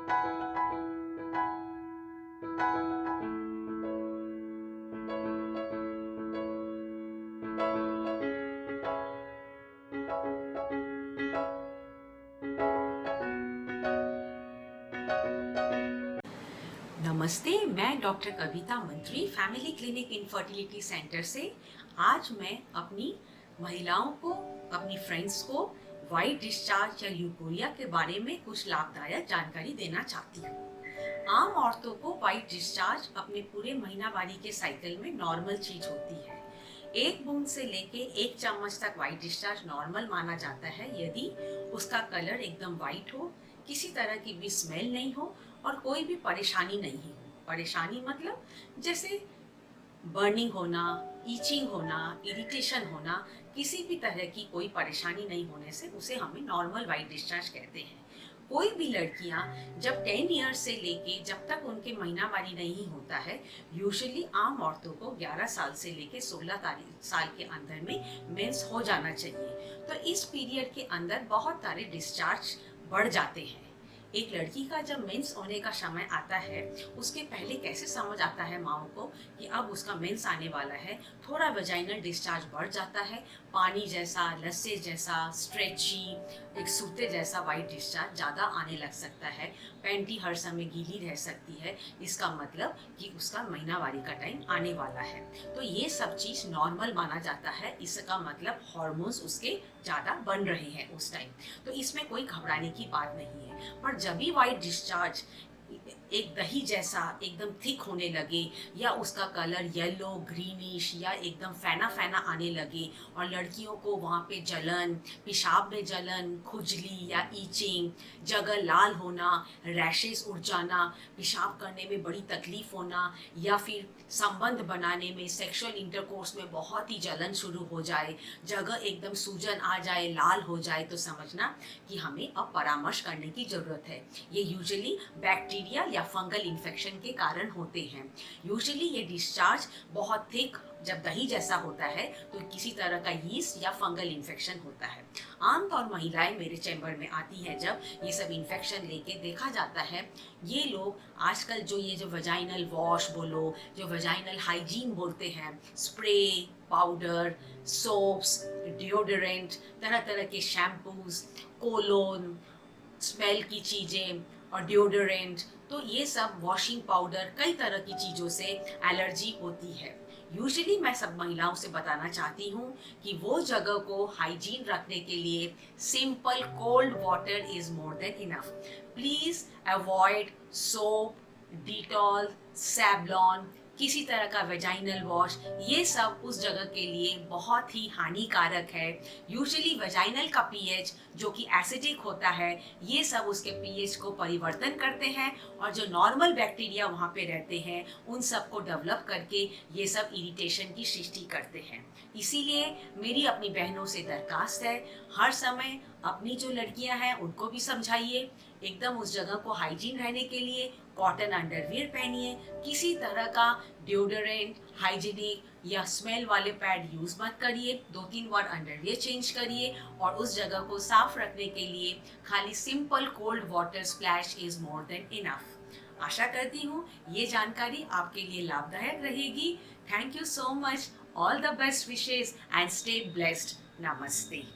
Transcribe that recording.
नमस्ते, मैं डॉक्टर कविता मंत्री फैमिली क्लिनिक इनफर्टिलिटी सेंटर से। आज मैं अपनी महिलाओं को, अपनी फ्रेंड्स को वाइट डिस्चार्ज या ल्यूकोरिया के बारे में कुछ लाभदायक जानकारी देना चाहती हूँ। आम औरतों को वाइट डिस्चार्ज अपने पूरे महीनावारी के साइकिल में नॉर्मल चीज होती है। एक बूंद से लेके एक चम्मच तक वाइट डिस्चार्ज नॉर्मल माना जाता है यदि उसका कलर एकदम वाइट हो, किसी तरह की भी स्मेल नहीं हो और कोई भी परेशानी नहीं हो। परेशानी मतलब जैसे बर्निंग होना, ईचिंग होना, इरिटेशन होना, किसी भी तरह की कोई परेशानी नहीं होने से उसे हमें नॉर्मल वाइट डिस्चार्ज कहते हैं। कोई भी लड़कियां जब 10 ईयर्स से लेके जब तक उनके महीनावारी नहीं होता है, यूजुअली आम औरतों को 11 साल से लेके 16 साल के अंदर में मेंस हो जाना चाहिए। तो इस पीरियड के अंदर बहुत सारे डिस्चार्ज बढ़ जाते हैं। एक लड़की का जब मेंस होने का समय आता है, उसके पहले कैसे समझ आता है माओ को कि अब उसका मेंस आने वाला है। थोड़ा वेजाइनल डिस्चार्ज बढ़ जाता है, पानी जैसा, लस्से जैसा, स्ट्रेची, एक सूते जैसा वाइट डिस्चार्ज ज़्यादा आने लग सकता है। पैंटी हर समय गीली रह सकती है, इसका मतलब कि उसका महीनावारी का टाइम आने वाला है। तो ये सब चीज़ नॉर्मल माना जाता है, इसका मतलब हार्मोन्स उसके ज़्यादा बन रहे हैं उस टाइम। तो इसमें कोई घबराने की बात नहीं है। पर जब भी वाइट डिस्चार्ज एक दही जैसा एकदम थिक होने लगे या उसका कलर येलो, ग्रीनिश या एकदम फैना फैना आने लगे और लड़कियों को वहाँ पे जलन, पेशाब में जलन, खुजली या ईचिंग, जगह लाल होना, रैशेस उड़ जाना, पेशाब करने में बड़ी तकलीफ होना या फिर संबंध बनाने में, सेक्सुअल इंटरकोर्स में बहुत ही जलन शुरू हो जाए, जगह एकदम सूजन आ जाए, लाल हो जाए, तो समझना कि हमें अब परामर्श करने की ज़रूरत है। ये यूजुअली बैक्टीरिया या फंगल इन्फेक्शन के कारण होते हैं। यूजुअली ये डिस्चार्ज बहुत थिक जब दही जैसा होता है तो किसी तरह का यीस्ट या फंगल इन्फेक्शन होता है। आमतौर महिलाएं मेरे चैम्बर में आती हैं जब ये सब इन्फेक्शन लेके देखा जाता है। ये लोग आजकल जो वजाइनल वॉश बोलो, जो वजाइनल हाइजीन बोलते हैं, स्प्रे, पाउडर, सोप्स, डिओडोरेंट, तरह तरह के शैम्पूज, कोलोन, स्मेल की चीज़ें और डिओडोरेंट, तो ये सब वॉशिंग पाउडर, कई तरह की चीज़ों से एलर्जी होती है। यूजुअली मैं सब महिलाओं से बताना चाहती हूँ कि वो जगह को हाइजीन रखने के लिए simple cold water is more than enough. Please avoid soap, Dettol, Savlon, किसी तरह का वेजाइनल वॉश, ये सब उस जगह के लिए बहुत ही हानिकारक है। यूजुअली वेजाइनल का पीएच जो कि एसिडिक होता है, ये सब उसके पीएच को परिवर्तन करते हैं और जो नॉर्मल बैक्टीरिया वहाँ पे रहते हैं उन सब को डेवलप करके ये सब इरिटेशन की सृष्टि करते हैं। इसीलिए मेरी अपनी बहनों से दरखास्त है, हर समय अपनी जो लड़कियां हैं उनको भी समझाइए, एकदम उस जगह को हाइजीन रहने के लिए कॉटन अंडरवियर पहनिए, किसी तरह का डिओडोरेंट, हाइजीनिक या स्मेल वाले पैड यूज़ मत करिए, 2-3 बार अंडरवियर चेंज करिए और उस जगह को साफ रखने के लिए खाली simple cold water splash is more than enough. आशा करती हूँ ये जानकारी आपके लिए लाभदायक रहेगी। Thank you so much, all the best wishes and stay blessed. नमस्ते।